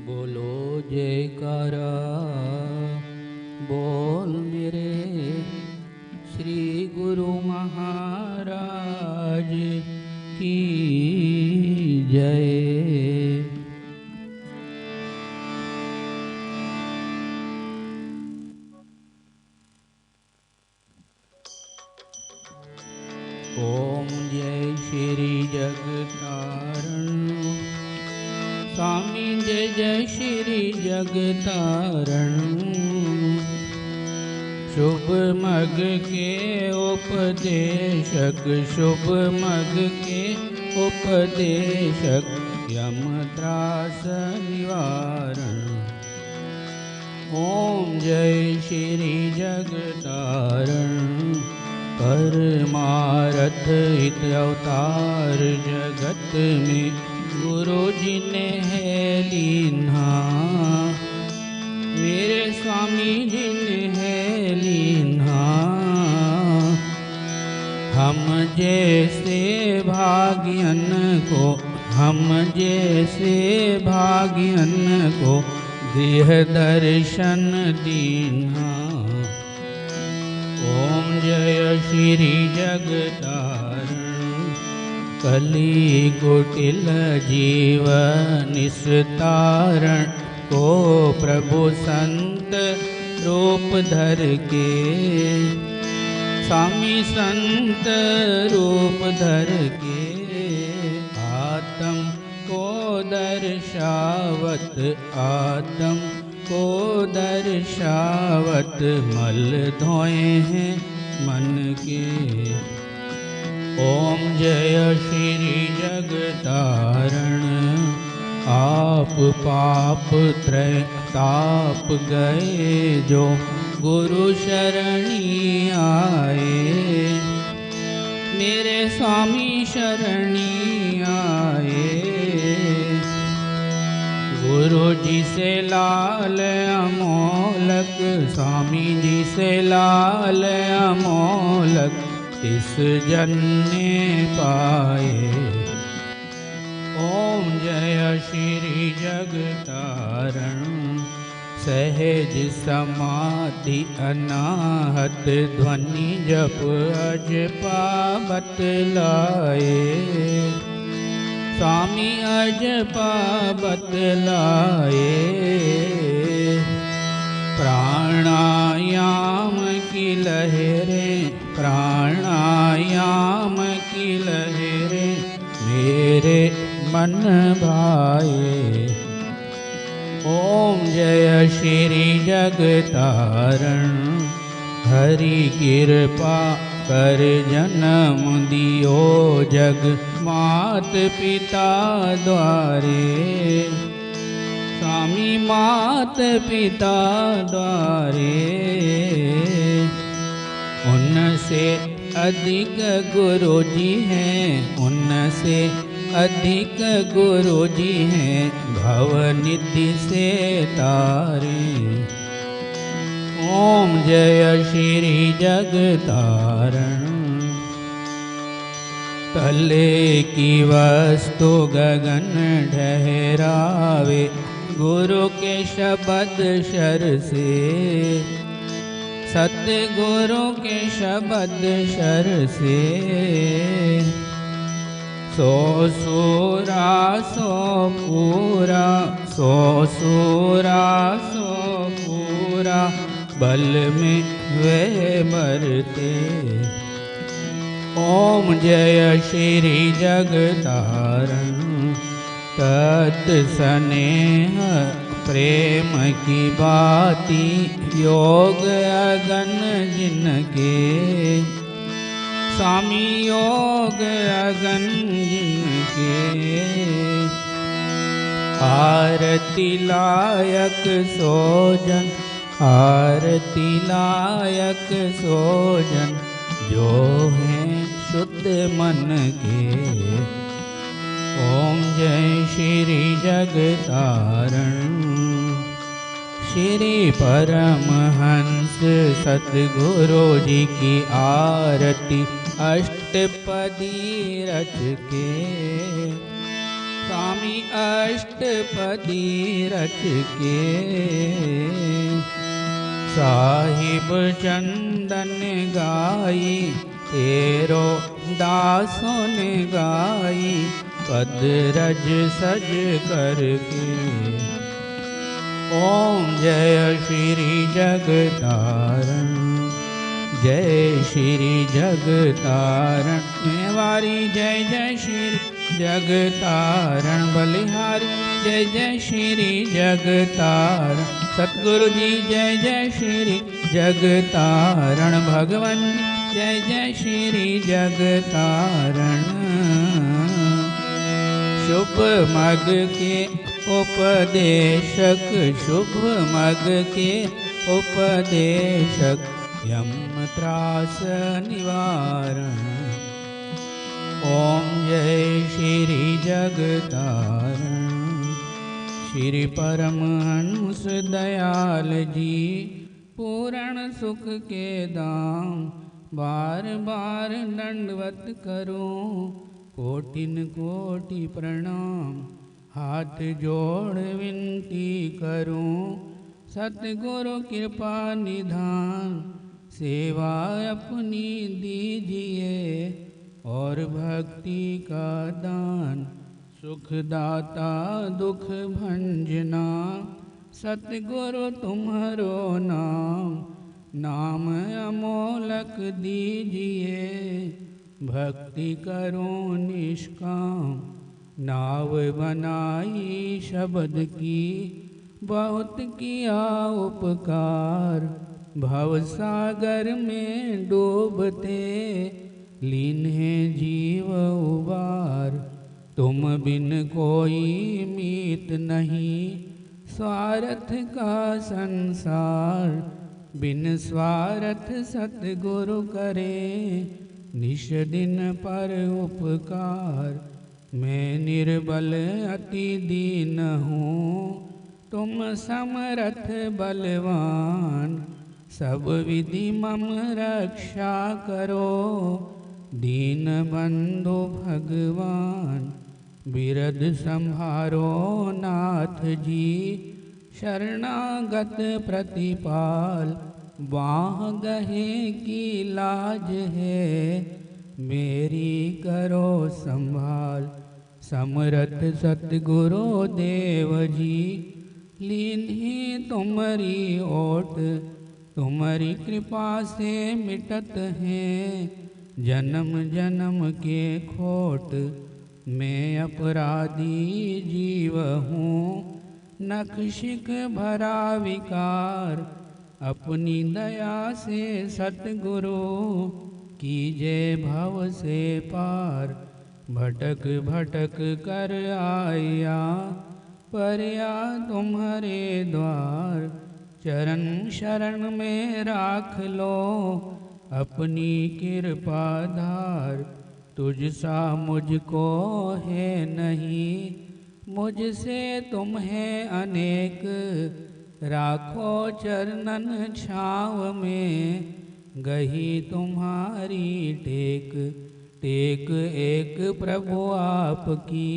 बोलो जयकारा बोल मेरे श्री गुरु महाराज की जय। ओम जय श्री जगतारण स्वामी जय जय श्री जगतारण। शुभ मग के उपदेशक शुभ मग के उपदेशक यम त्रास निवारण। ओम जय श्री जगतारण परमारथ हित अवतार जगत में गुरु जी ने है लीन्हा। मेरे स्वामी जी ने है लीन्हा। हम जैसे भाग्यन को गृह दर्शन दीन्हा। ओम जय श्री जगतारण कली कुटिल जीव निस्तारण को प्रभु संत रूप धर के। स्वामी संत रूप धर के आत्म को दर्शावत मल धोए हैं मन के। ओम जय श्री जगतारण आप पाप त्रय ताप गए जो गुरु शरणी आए। मेरे स्वामी शरणी आए। गुरु जी से लाल अमोलक स्वामी जी से लाल अमोलक इस जन ने पाए। ओम जय श्री जगतारण सहज समाधि अनाहत ध्वनि जप अजपा बतलाए। स्वामी अजपा बतलाए। प्राणायाम की लहरें मेरे मन भाए। ओम जय श्री जगतारण हरि कृपा कर जन्म दियो जग मात पिता द्वारे। स्वामी मात पिता द्वारे उनसे अधिक गुरु जी हैं भवनिधि से तारे। ओम जय श्री जगतारण तले की वस्तु गगन ठहरावे गुरु के शब्द शर से। सतगुरु के शब्द शर से सो सूरा सो पूरा बल में वे मरते। ओम जय श्री जगतारण तत्स्नेह प्रेम की बाती योग अगन जिनके। स्वामी योग अगन जिनके आरती लायक सोजन जो हैं शुद्ध मन के। ओम जय श्री जगतारण श्री परमहंस सतगुरु जी की आरती अष्टपदी रच के। स्वामी अष्टपदी रच के, साहिब चंदन गाई तेरो दासों ने गाई, पद रज सज करके। ओम जय श्री जगतारण, जय श्री जगतारण मेवारी, जय जय श्री जगतारण बलिहारी, जय जय श्री जगतारण सतगुरु जी, जय जय श्री जगतारण भगवान, जय जय श्री जगतारण। शुभ मग के उपदेशक, शुभ मग के उपदेशक, यम त्रास निवारण। ओम जय श्री जगतारण। श्री परमहंस दयाल जी पूर्ण सुख के दाम, बार बार दंडवत करूं कोटिन कोटि प्रणाम। हाथ जोड़ विनती करूं सतगुरु कृपा निधान, सेवा अपनी दीजिए और भक्ति का दान। सुखदाता दुख भंजना सतगुरु तुम्हारो नाम, नाम अमोलक दीजिए भक्ति करो निष्काम। नाव बनाई शब्द की बहुत किया उपकार, भवसागर में डूबते लीन है जीव उबार। तुम बिन कोई मीत नहीं स्वार्थ का संसार, बिन स्वार्थ सतगुरु करे निश दिन पर उपकार। मैं निर्बल अति दीन हूँ तुम समर्थ बलवान, सब विधि मम रक्षा करो दीन बंधु भगवान। बिरद संभारो नाथ जी शरणागत प्रतिपाल, बाह गहे की लाज है मेरी करो संभाल। समरथ सतगुरु देव जी लीन ही तुम्हारी ओट, तुम्हारी कृपा से मिटत हैं जन्म जन्म के खोट। मैं अपराधी जीव हूँ नखशिख भरा विकार, अपनी दया से सतगुरु कीजे भव से पार। भटक भटक कर आया परया तुम्हारे द्वार, चरण शरण में राख लो अपनी कृपा धार। तुझ सा मुझको है नहीं मुझसे तुम है अनेक, राखो चरणन छाव में गही तुम्हारी टेक। टेक एक प्रभु आपकी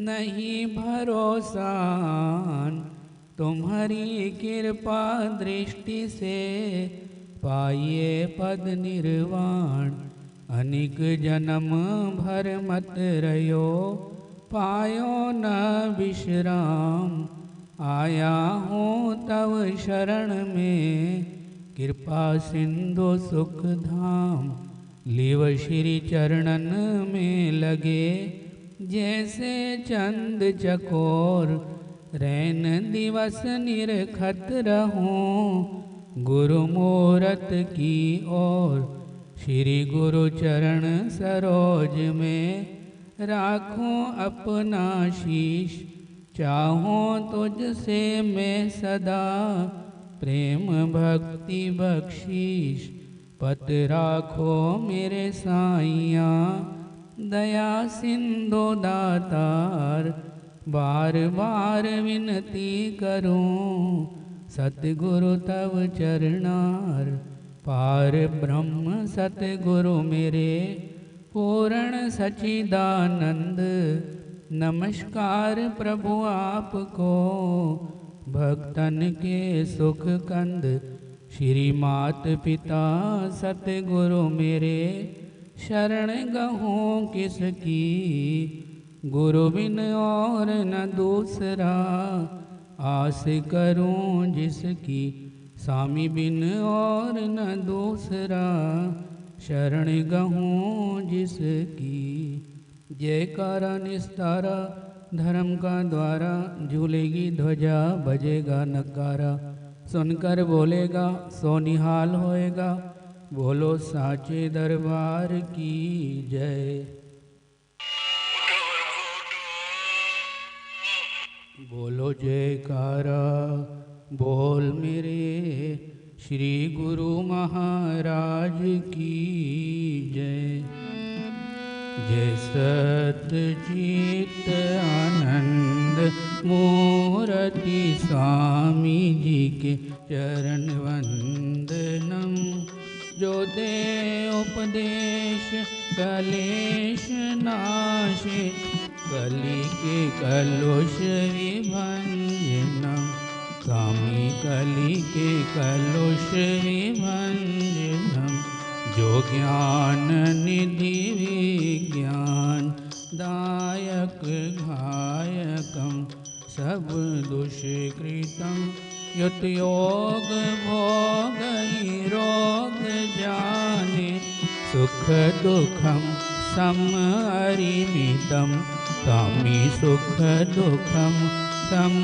नहीं भरोसान, तुम्हारी कृपा दृष्टि से पाइए पद निर्वाण। अनिक जन्म भर मत रहो पायो न विश्राम, आया हूँ तव शरण में कृपा सिंधु सुख धाम। लिव श्री चरणन में लगे जैसे चंद चकोर, रैन दिवस निरखत रहूं गुरु मूरत की ओर। श्री गुरु चरण सरोज में राखूं अपना शीश, चाहूं तुझसे मैं सदा प्रेम भक्ति बख्शीश। पत राखो मेरे साइया दया सिंधु दातार, बार बार विनती करूं सतगुरु तव चरणार। पार ब्रह्म सतगुरु मेरे पूर्ण सचिदानंद, नमस्कार प्रभु आपको, भक्तन के सुख कंद। श्री मात पिता सतगुरु मेरे, शरण गहूँ किसकी। गुरु बिन और न दूसरा, आस करूं जिसकी। स्वामी बिन और न दूसरा, शरण गहूँ जिसकी। जयकारा निस्तारा धर्म का द्वारा, झूलेगी ध्वजा बजेगा नगारा। सुनकर बोलेगा सो निहाल होएगा, बोलो साचे दरबार की जय। बोलो जयकारा बोल मेरे श्री गुरु महाराज की जय। जय सतचित आनंद मूर्ति स्वामी जी के चरण वंदनम। जो दे उपदेश कलेश नाशे, कली के कलुष विभंजनम। स्वामी कली के कलुष विभंजनम। जो ज्ञान निधि विज्ञान दायक घायकम। सब दुष्कृतम युत योग भोग रोग जाने। सुख दुखम सम अरिमितम। स्वामी सुख दुखम सम।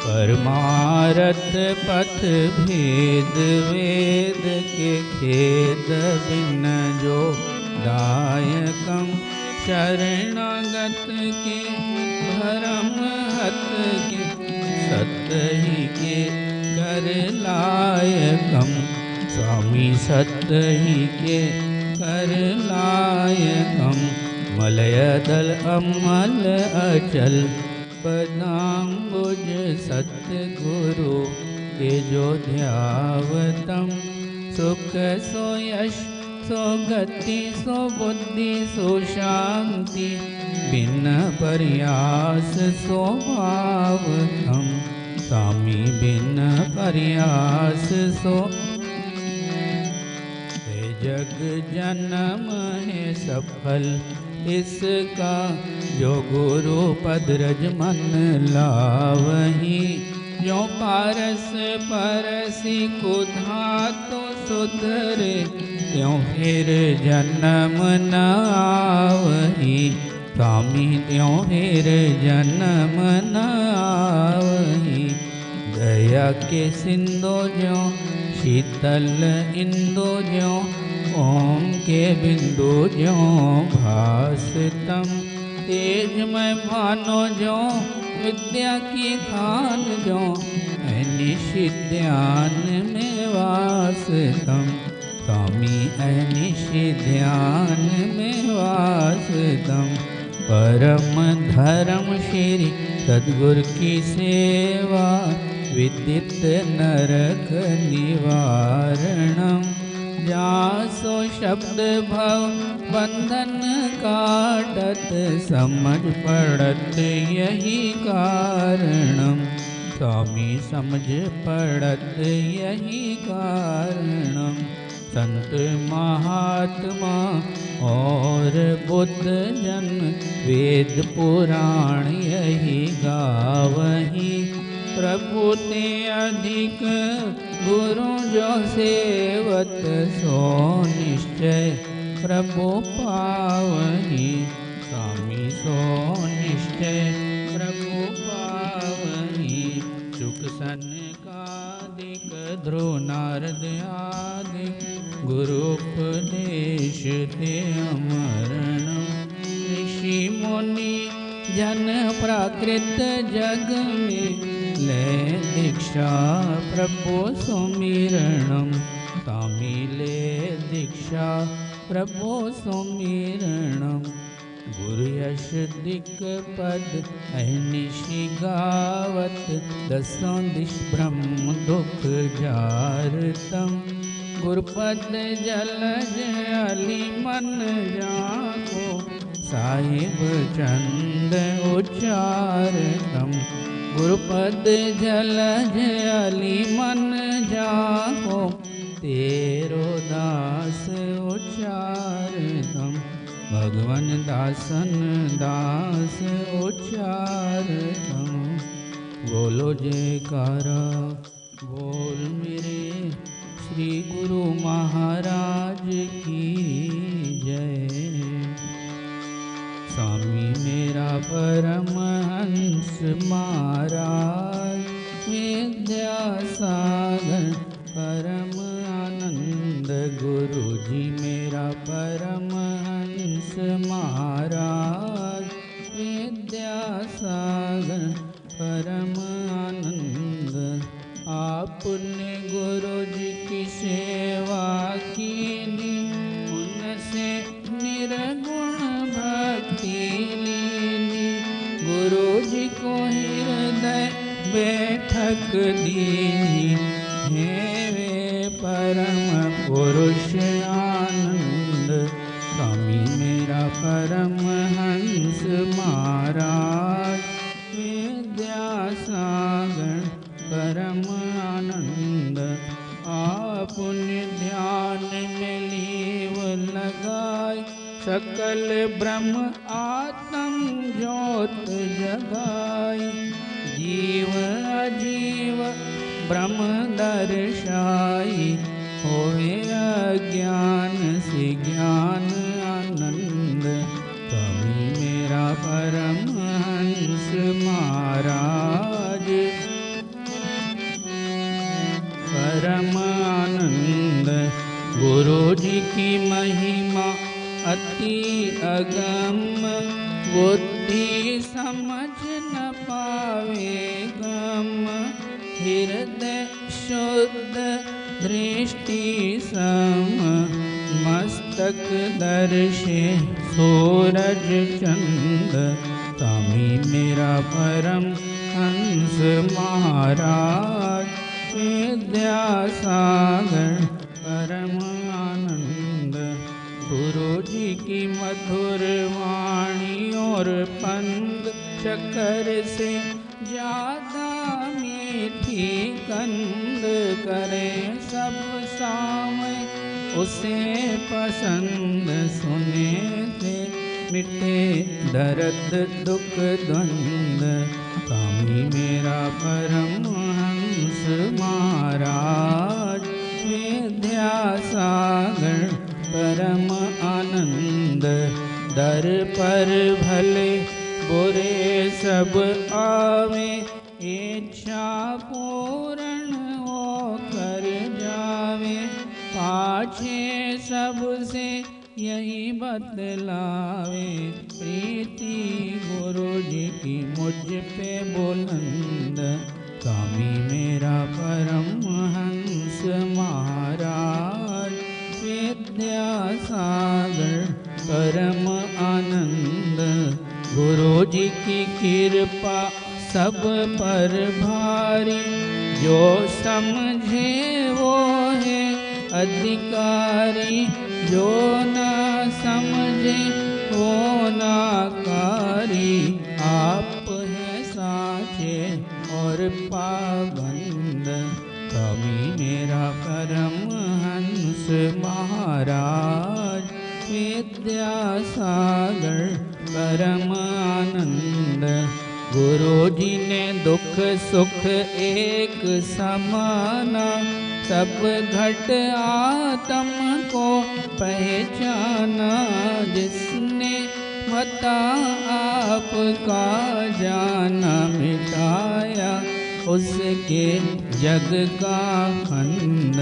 परमारथ पथ भेद वेद के खेद बिन जो दायकम। शरणागत के भरम हत के, सत्य ही के कर लायकम। स्वामी सत्य ही के कर लायकम। मलय दल अमल अचल, पदाम्बुज सतगुरु के जो ध्यावतम। सुख सो यश सो गति सो बुद्धि सो शांति। बिन प्रयास सो भावतम। स्वामी बिन प्रयास सो। जग जन्म है सफल इसका, जो गुरु पद रज मन लावही। जो पारस परसी कुधा तो सुधरे, त्यों फिर जन्म न आवही। स्वामी त्यों फिर जन्म न आवही। दया के सिंधु ज्यों शीतल इंदु ज्यों। ओम के बिंदु ज्यों भासतम। तेज में भानो ज्यों विद्या की खान ज्यों। अनिश ध्यान में वासतम। स्वामी अनिश ध्यान में वासतम। परम धर्म श्री सद्गुरु की सेवा, विदित नरक निवारणम। जासो शब्द भव बंधन काटत, समझ पड़त यही कारणम। स्वामी समझ पड़त यही कारणम। संत महात्मा और बुद्ध जन, वेद पुराण यही गावही। प्रभु ते अधिक गुरु जो सेवत, सो निश्चय प्रभु पावही। स्वामी सो निश्चय प्रभु पावही। सुख सनकादिक ध्रुव नारद आदिक, गुरु उपदेश ते अमरणम। ऋषि मुनि जन प्राकृत जग में, ले दीक्षा प्रभु सुमिरणम। स्वामी ले दीक्षा प्रभु सुमिरणम। गुरु यश दिक पद अहनिशि गावत, दसों दिश ब्रह्म दुख जारतम। गुरुपद जलज अली मन जाको, साहिब चंद उच्चारतम गुरुपद जलज अली मन जाको तेरो दास उच्चारतम भगवन दासन दास उच्चारतम। बोलो जयकारा बोल मेरे श्री गुरु महाराज की जय। स्वामी मेरा परमहंस महाराज विद्यासागर परम आनंद गुरु जी मेरा परमहंस महाराज विद्यासागर परम आनंद। आपने गुरु जी की सेवा की उनसे निर्गुण भक्ति लीनी। गुरु जी को हृदय बैठक दीनी हे वे परम पुरुष आनंद। स्वामी मेरा परमहंस महाराज विद्यासागर परम आनंद। आपने ध्यान में लीव लगाई सकल ब्रह्म आत्म ज्योत जगाई। जीव अजीव ब्रह्म दर्शाई होए अज्ञान से ज्ञान आनंद। स्वामी मेरा परमहंस महाराज परम आनंद। गुरु जी की महिमा अति अगम बुद्धि समझ न पावे गम। हृदय शुद्ध दृष्टि सम मस्तक दर्शे सूरज चंद। स्वामी मेरा परम हंस महाराज विद्यासागर परम आनंद। गुरु जी की मधुर वाणी और पंद चक्कर से ज्यादा मीठी कंद करे सब सामय उसे पसंद। सुने से मिटे दर्द दुख द्वंद। स्वामी मेरा परमहंस महाराज विद्यासागर परम आनंद। दर पर भले बुरे सब आवे इच्छा पूर्ण हो कर जावे। पाछे सबसे यही बतलावे प्रीति गुरु जी की मुझ पे बुलंद। स्वामी मेरा परमहंस महाराज विद्यासागर परम आनंद। गुरु जी की कृपा सब पर भारी जो समझे वो है अधिकारी। जो न समझे वो नाकारी। आप है साचे और पाबंद। स्वामी मेरा परमहंस महाराज विद्यासागर परम आनंद। गुरु जी ने दुख सुख एक समाना। सब घट आत्म को पहचाना। जिसने मता आपका जाना मिटाया उसके जग का खंड।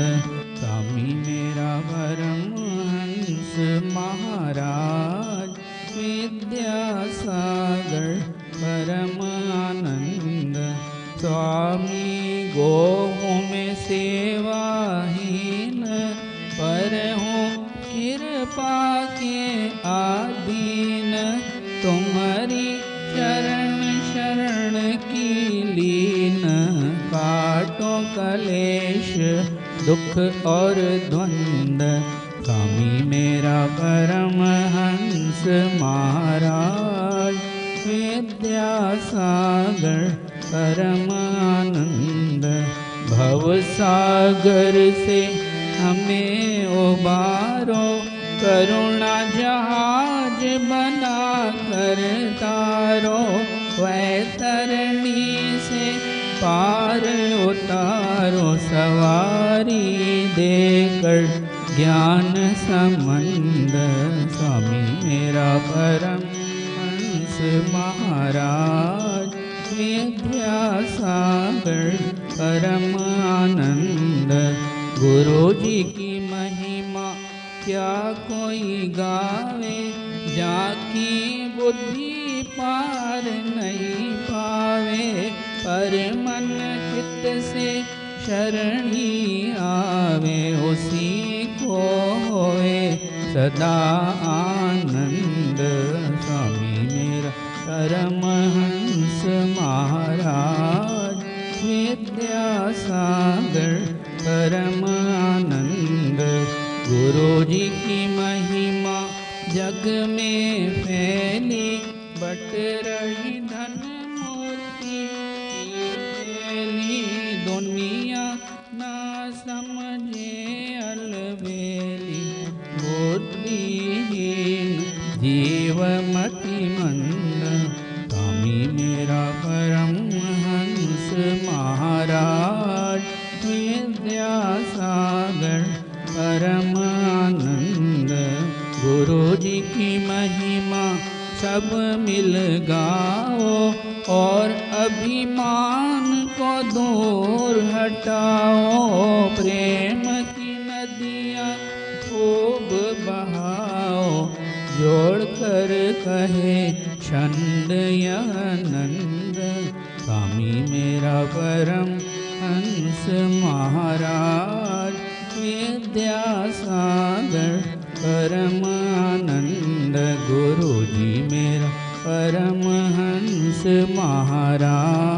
स्वामी मेरा परमहंस महाराज विद्यासागर परम आनंद। स्वामी गोहूँ में सेवाहीन पर हूँ कृपा के आधीन। तुम्हारी चरण शरण की लीन। काटो कलेश दुख और द्वंद। स्वामी मेरा परमहंस महाराज विद्यासागर परमानंद। भवसागर से हमें उबारो, करुणा जहाज बना कर तारो। वैतरणी से पार उतारो, सवारी देकर ज्ञान समंदर। स्वामी मेरा परम हंस महाराज विद्यासागर परम आनंद। गुरु जी की महिमा क्या कोई गावे, जाकी बुद्धि पार नहीं पावे। पर मन चित्त से शरणी आवे, उसी को होए सदा आनंद। स्वामी मेरा परमहंस महाराज विद्यासागर परम आनंद। गुरु जी की महिमा जग में फैली, बट रही धन मोती की थैली। दुनिया ना समझे अलबेली, बुद्धिहीन जीव मति मंद। स्वामी मेरा परम हंस महाराज विद्यासागर परम आनंद। गुरु जी की महिमा सब मिल गाओ, और अभिमान को दूर हटाओ। प्रेम की नदियाँ खूब बहाओ, जोड़ कर कहे छंद यह नंद। स्वामी मेरा परम हंस महाराज विद्यासागर परम आनंद। गुरु जी मेरा परम हंस महाराज